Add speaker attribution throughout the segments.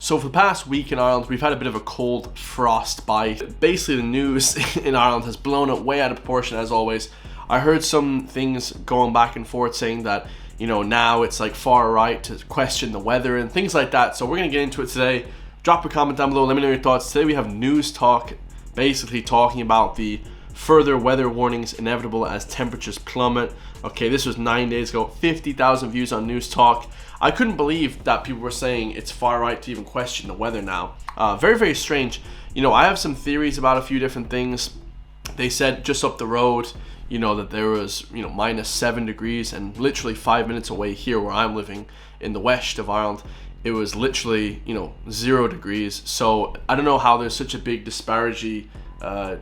Speaker 1: So for the past week in Ireland, we've had a bit of a cold frost bite. Basically, the news in Ireland has blown it way out of proportion, as always. I heard some things going back and forth saying that, you know, now it's like far right to question the weather and things like that. So we're going to get into it today. Drop a comment down below. Let me know your thoughts. Today we have News Talk, basically talking about the further weather warnings inevitable as temperatures plummet. Okay, this was 9 days ago. 50,000 views on News Talk. I couldn't believe that people were saying it's far right to even question the weather now. Very, very strange. You know, I have some theories about a few different things. They said just up the road, you know, that there was, you know, -7 degrees, and literally 5 minutes away here where I'm living in the west of Ireland, it was literally, you know, 0 degrees. So I don't know how there's such a big disparity,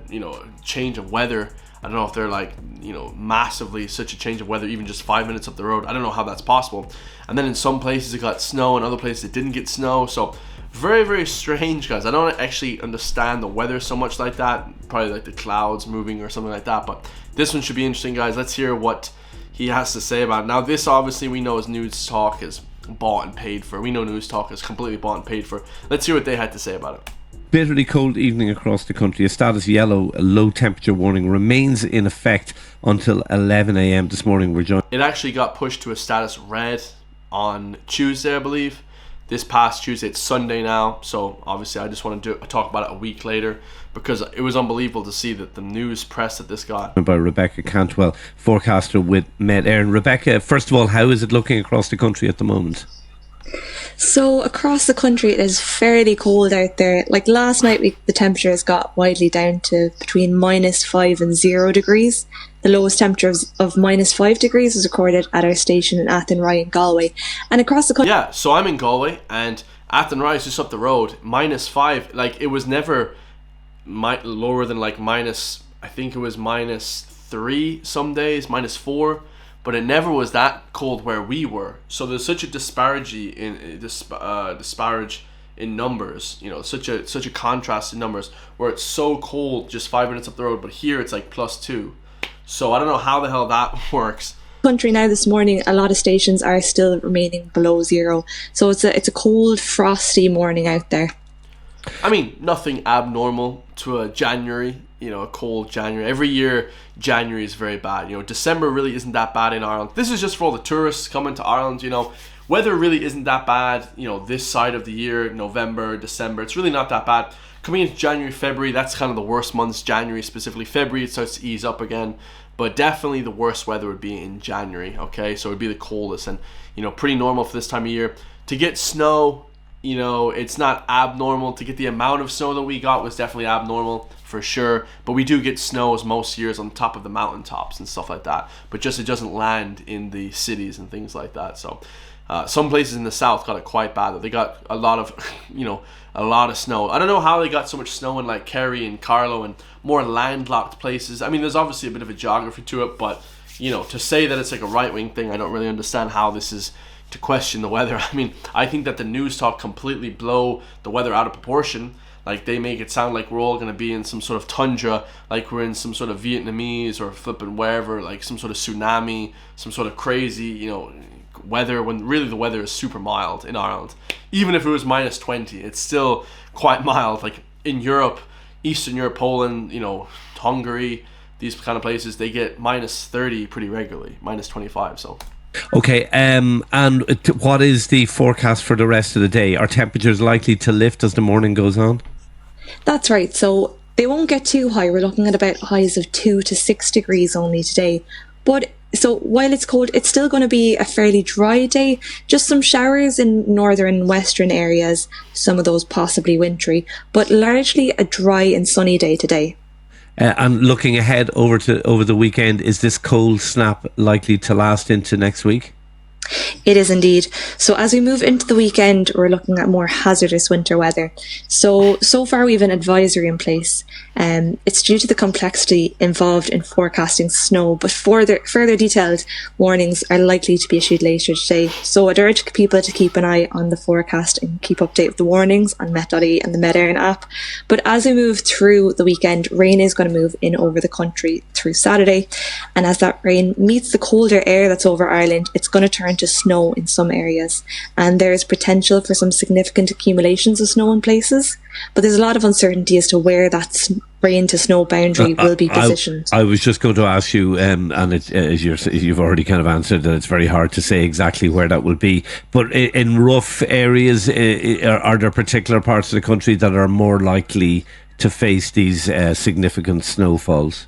Speaker 1: you know, change of weather. I don't know if they're like, you know, massively such a change of weather, even just 5 minutes up the road. I don't know how that's possible. And then in some places it got snow, and other places it didn't get snow. So very, very strange, guys. I don't actually understand the weather so much like that. Probably like the clouds moving or something like that. But this one should be interesting, guys. Let's hear what he has to say about it. Now, this obviously we know is News Talk is bought and paid for. We know News Talk is completely bought and paid for. Let's hear what they had to say about it.
Speaker 2: Bitterly cold evening across the country. A status yellow low temperature warning remains in effect until 11 a.m. this morning. We're joined.
Speaker 1: It actually got pushed to a status red on Tuesday, I believe. This past Tuesday. It's Sunday now, so obviously I just want to talk about it a week later, because it was unbelievable to see that the news press that this got.
Speaker 2: By Rebecca Cantwell, forecaster with Éireann. Rebecca, first of all, how is it looking across the country at the moment?
Speaker 3: So across the country it is fairly cold out there. Like last night the temperatures got widely down to between -5 and 0 degrees. The lowest temperature of -5 degrees was recorded at our station in Athenry in Galway. And across the country...
Speaker 1: Yeah, so I'm in Galway, and Athenry is just up the road. -5, like it was never lower than like I think it was -3 some days, -4. But it never was that cold where we were. So there's such a disparity in numbers. You know, such a contrast in numbers where it's so cold just 5 minutes up the road, but here it's like +2. So I don't know how the hell that works.
Speaker 3: Country now this morning, a lot of stations are still remaining below 0. So it's a cold, frosty morning out there.
Speaker 1: I mean, nothing abnormal to a January, you know, a cold January. Every year, January is very bad. You know, December really isn't that bad in Ireland. This is just for all the tourists coming to Ireland, you know. Weather really isn't that bad, you know, this side of the year, November, December. It's really not that bad. Coming into January, February, that's kind of the worst months. January specifically. February, it starts to ease up again. But definitely the worst weather would be in January, okay? So it would be the coldest and, you know, pretty normal for this time of year. To get snow, you know, it's not abnormal. To get the amount of snow that we got was definitely abnormal for sure. But we do get snows most years on top of the mountaintops and stuff like that. But just it doesn't land in the cities and things like that. So some places in the south got it quite bad. They got a lot of, you know, a lot of snow. I don't know how they got so much snow in like Kerry and Carlow and more landlocked places. I mean, there's obviously a bit of a geography to it, but, you know, to say that it's like a right-wing thing, I don't really understand how this is to question the weather. I mean, I think that the News Talk completely blow the weather out of proportion. Like, they make it sound like we're all going to be in some sort of tundra, like we're in some sort of Vietnamese or flipping wherever, like some sort of tsunami, some sort of crazy, you know, weather, when really the weather is super mild in Ireland. Even if it was -20, it's still quite mild. Like in Europe, Eastern Europe, Poland, you know, Hungary, these kind of places, they get -30 pretty regularly, -25, so...
Speaker 2: Okay, and what is the forecast for the rest of the day? Are temperatures likely to lift as the morning goes on?
Speaker 3: That's right. So they won't get too high. We're looking at about highs of 2 to 6 degrees only today. But so while it's cold, it's still going to be a fairly dry day. Just some showers in northern and western areas, some of those possibly wintry, but largely a dry and sunny day today.
Speaker 2: And looking ahead over the weekend, is this cold snap likely to last into next week?
Speaker 3: It is indeed. So as we move into the weekend, we're looking at more hazardous winter weather. So far we have an advisory in place. It's due to the complexity involved in forecasting snow, but further detailed warnings are likely to be issued later today. So I'd urge people to keep an eye on the forecast and keep update with the warnings on Met.ie and the Éireann app. But as we move through the weekend, rain is going to move in over the country through Saturday. And as that rain meets the colder air that's over Ireland, it's going to turn amount of snow in some areas, and there is potential for some significant accumulations of snow in places, but there's a lot of uncertainty as to where that rain to snow boundary will be positioned.
Speaker 2: I was just going to ask you, and as you've already kind of answered, that it's very hard to say exactly where that will be, but in rough areas, are there particular parts of the country that are more likely to face these significant snowfalls?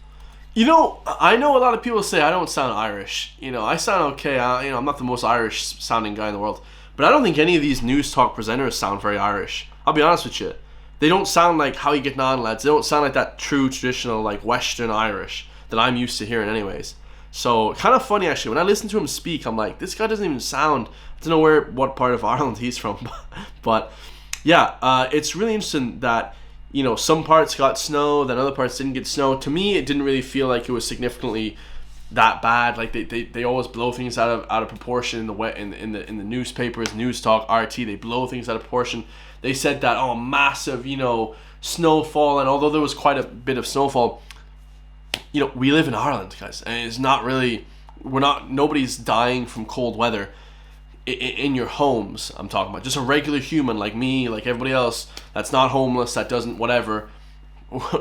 Speaker 1: You know, I know a lot of people say I don't sound Irish. You know, I sound okay. I'm not the most Irish sounding guy in the world. But I don't think any of these news talk presenters sound very Irish. I'll be honest with you. They don't sound like "How you getting on, lads?" They don't sound like that true traditional like Western Irish that I'm used to hearing anyways. So kind of funny actually. When I listen to him speak, I'm like, this guy doesn't even sound. I don't know what part of Ireland he's from, but yeah, it's really interesting that, you know, some parts got snow, then other parts didn't get snow. To me, it didn't really feel like it was significantly that bad. Like they always blow things out of proportion in the newspapers, news talk, RT. They blow things out of proportion. They said that massive, you know, snowfall, and although there was quite a bit of snowfall, you know, we live in Ireland, guys, and it's not really, nobody's dying from cold weather in your homes. I'm talking about just a regular human like me, like everybody else that's not homeless, that doesn't whatever.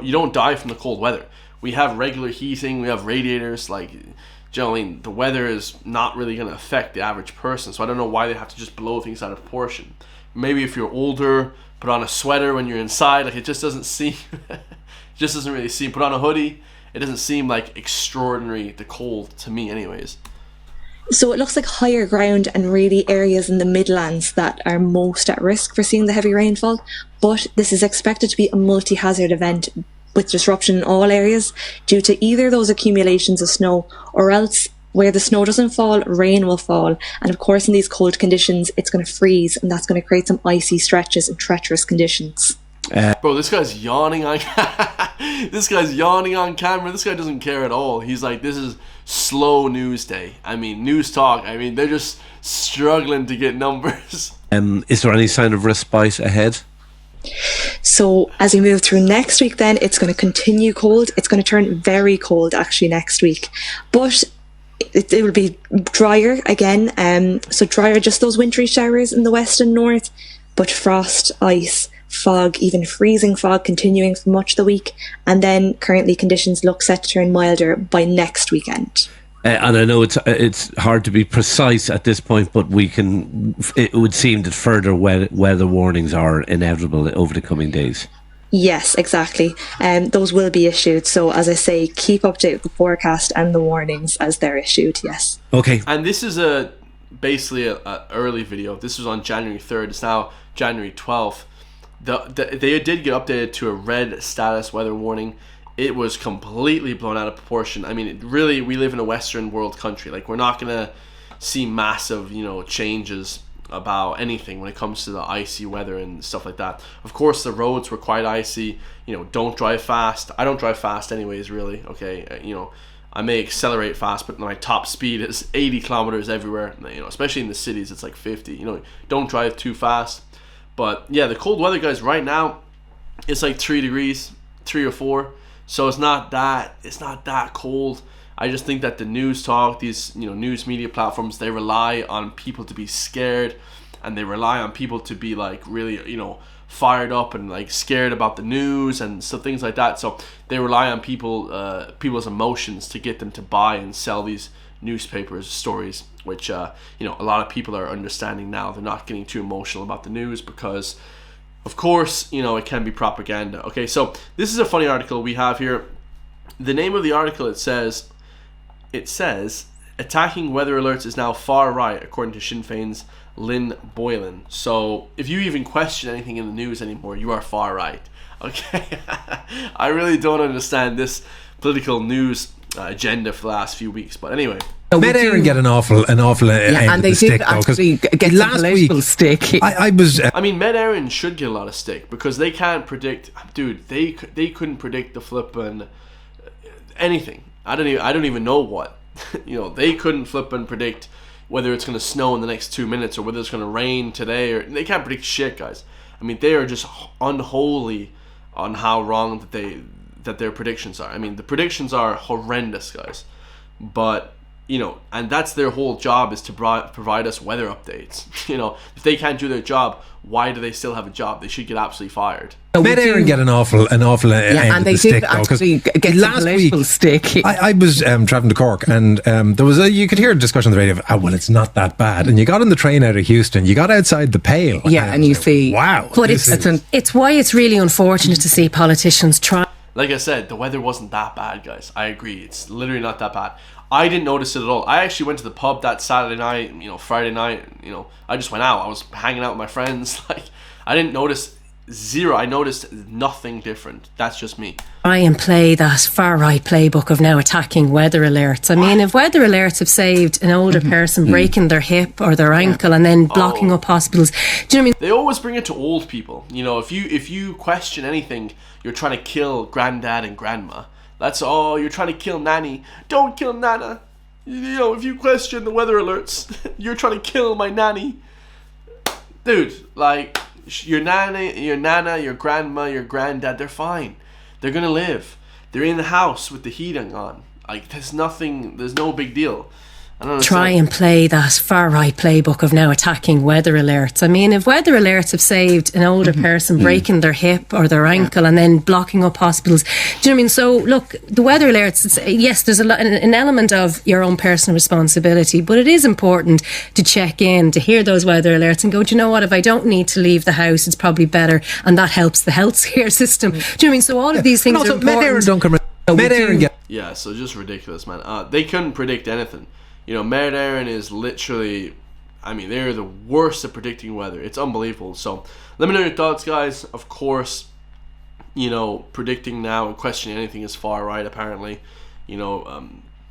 Speaker 1: You don't die from the cold weather. We have regular heating, we have radiators. Like, do you know what I mean? The weather is not really going to affect the average person, so I don't know why they have to just blow things out of proportion. Maybe if you're older, put on a sweater when you're inside. Like, it just doesn't seem it just doesn't really seem. Put on a hoodie. It doesn't seem like extraordinary the cold to me anyways.
Speaker 3: So it looks like higher ground and really areas in the Midlands that are most at risk for seeing the heavy rainfall. But this is expected to be a multi-hazard event with disruption in all areas due to either those accumulations of snow, or else where the snow doesn't fall, rain will fall. And of course, in these cold conditions, it's going to freeze, and that's going to create some icy stretches and treacherous conditions.
Speaker 1: Bro, this guy's yawning on this guy's yawning on camera. This guy doesn't care at all. He's like, this is slow news day. I mean, news talk. I mean, they're just struggling to get numbers.
Speaker 2: Is there any sign of respite ahead?
Speaker 3: So as we move through next week, then it's going to continue cold. It's going to turn very cold actually next week, but it will be drier again. So drier, just those wintry showers in the west and north, but frost, ice, fog, even freezing fog continuing for much of the week, and then currently conditions look set to turn milder by next weekend.
Speaker 2: And I know it's hard to be precise at this point, but it would seem that further weather warnings are inevitable over the coming days.
Speaker 3: Yes, exactly. Those will be issued. So as I say, keep updated with the forecast and the warnings as they're issued. Yes.
Speaker 2: Okay.
Speaker 1: And this is basically a early video. This was on January 3rd. It's now January 12th. They did get updated to a red status weather warning. It was completely blown out of proportion. I mean, we live in a Western world country. Like, we're not going to see massive, you know, changes about anything when it comes to the icy weather and stuff like that. Of course, the roads were quite icy. You know, don't drive fast. I don't drive fast anyways, really. Okay, you know, I may accelerate fast, but my top speed is 80 kilometers everywhere. You know, especially in the cities, it's like 50. You know, don't drive too fast. But yeah, the cold weather, guys, right now, it's like 3 degrees, 3 or 4. So it's not that cold. I just think that the news talk, these, you know, news media platforms, they rely on people to be scared, and they rely on people to be like really, you know, fired up and like scared about the news and stuff, things like that. So they rely on people's emotions to get them to buy and sell these newspapers stories, which you know, a lot of people are understanding now. They're not getting too emotional about the news because, of course, you know, it can be propaganda. Okay, so this is a funny article we have here. The name of the article, it says, attacking weather alerts is now far right, according to Sinn Féin's Lynn Boylan. So if you even question anything in the news anymore, you are far right. Okay, I really don't understand this political news agenda for the last few weeks. But anyway.
Speaker 4: Met Éireann get an awful end
Speaker 5: and
Speaker 4: of
Speaker 5: they
Speaker 4: the
Speaker 5: did
Speaker 4: stick,
Speaker 5: actually get
Speaker 4: last
Speaker 5: some political
Speaker 4: week,
Speaker 5: stick.
Speaker 4: I was.
Speaker 1: I mean, Met Éireann should get a lot of stick because they can't predict. Dude, they couldn't predict the flippin' anything. I don't even know what. You know, they couldn't flip and predict whether it's going to snow in the next 2 minutes or whether it's going to rain today, or they can't predict shit, guys. I mean, they are just unholy on how wrong that their predictions are. I mean, the predictions are horrendous, guys. But and that's their whole job, is to provide us weather updates. If they can't do their job, why do they still have a job? They should get absolutely fired.
Speaker 4: Met Éireann get an awful end
Speaker 5: and
Speaker 4: of
Speaker 5: they
Speaker 4: the stick,
Speaker 5: did
Speaker 4: though, 'cause
Speaker 5: actually get some
Speaker 4: last
Speaker 5: political
Speaker 4: week
Speaker 5: stick.
Speaker 4: I was travelling to Cork, and there was you could hear a discussion on the radio of, well, it's not that bad. And you got on the train out of Houston, you got outside the Pale,
Speaker 5: and you see,
Speaker 4: wow.
Speaker 6: But it's why it's really unfortunate to see politicians try.
Speaker 1: Like I said, the weather wasn't that bad, guys. I agree. It's literally not that bad. I didn't notice it at all. I actually went to the pub that Saturday night, Friday night, I just went out. I was hanging out with my friends. Like, I didn't notice zero. I noticed nothing different. That's just me.
Speaker 6: Try and play that far-right playbook of now attacking weather alerts. I mean, if weather alerts have saved an older person breaking their hip or their ankle and then blocking up hospitals, do you know what I mean?
Speaker 1: They always bring it to old people. If you question anything, you're trying to kill granddad and grandma. That's you're trying to kill nanny. Don't kill nana. If you question the weather alerts, you're trying to kill my nanny. Dude, like, your nana, your grandma, your granddad, they're fine. They're gonna live. They're in the house with the heating on. Like, there's no big deal. I don't understand.
Speaker 6: Try and play that far-right playbook of now attacking weather alerts. I mean, if weather alerts have saved an older person breaking their hip or their ankle and then blocking up hospitals, do you know what I mean? So, look, the weather alerts, yes, there's an element of your own personal responsibility, but it is important to check in, to hear those weather alerts and go, do you know what, if I don't need to leave the house, it's probably better, and that helps the healthcare system. Do you know what I mean? So all of these things are important.
Speaker 1: Yeah, so just ridiculous, man. They couldn't predict anything. Met Éireann is literally, they're the worst at predicting weather. It's unbelievable. So let me know your thoughts, guys. Of course, predicting now and questioning anything is far right, apparently.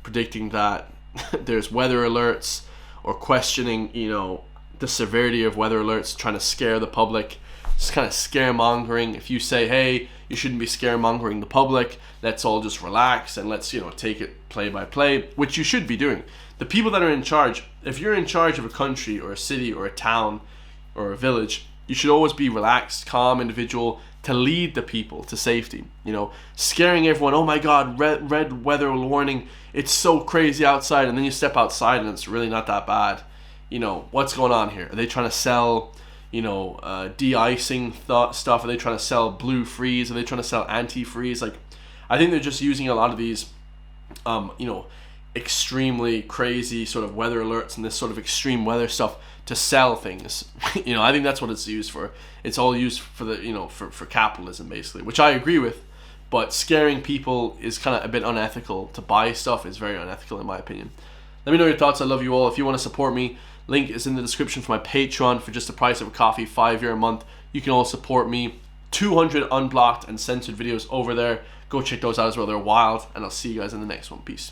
Speaker 1: Predicting that there's weather alerts, or questioning, the severity of weather alerts, trying to scare the public. It's kind of scaremongering. If you say, hey, you shouldn't be scaremongering the public, let's all just relax and let's, take it play by play, which you should be doing. The people that are in charge, if you're in charge of a country or a city or a town or a village, you should always be relaxed, calm individual to lead the people to safety. Scaring everyone, oh my God, red weather warning, it's so crazy outside, and then you step outside and it's really not that bad. What's going on here? Are they trying to sell, de-icing stuff? Are they trying to sell blue freeze? Are they trying to sell antifreeze? Like, I think they're just using a lot of these, extremely crazy sort of weather alerts and this sort of extreme weather stuff to sell things. I think that's what it's used for. It's all used for the for capitalism, basically, which I agree with. But scaring people is kind of a bit unethical. To buy stuff is very unethical, in my opinion. Let me know your thoughts. I love you all. If you want to support me, link is in the description for my Patreon. For just the price of a coffee, €5 a month, you can all support me. 200 unblocked and censored videos over there. Go check those out as well. They're wild. And I'll see you guys in the next one. Peace.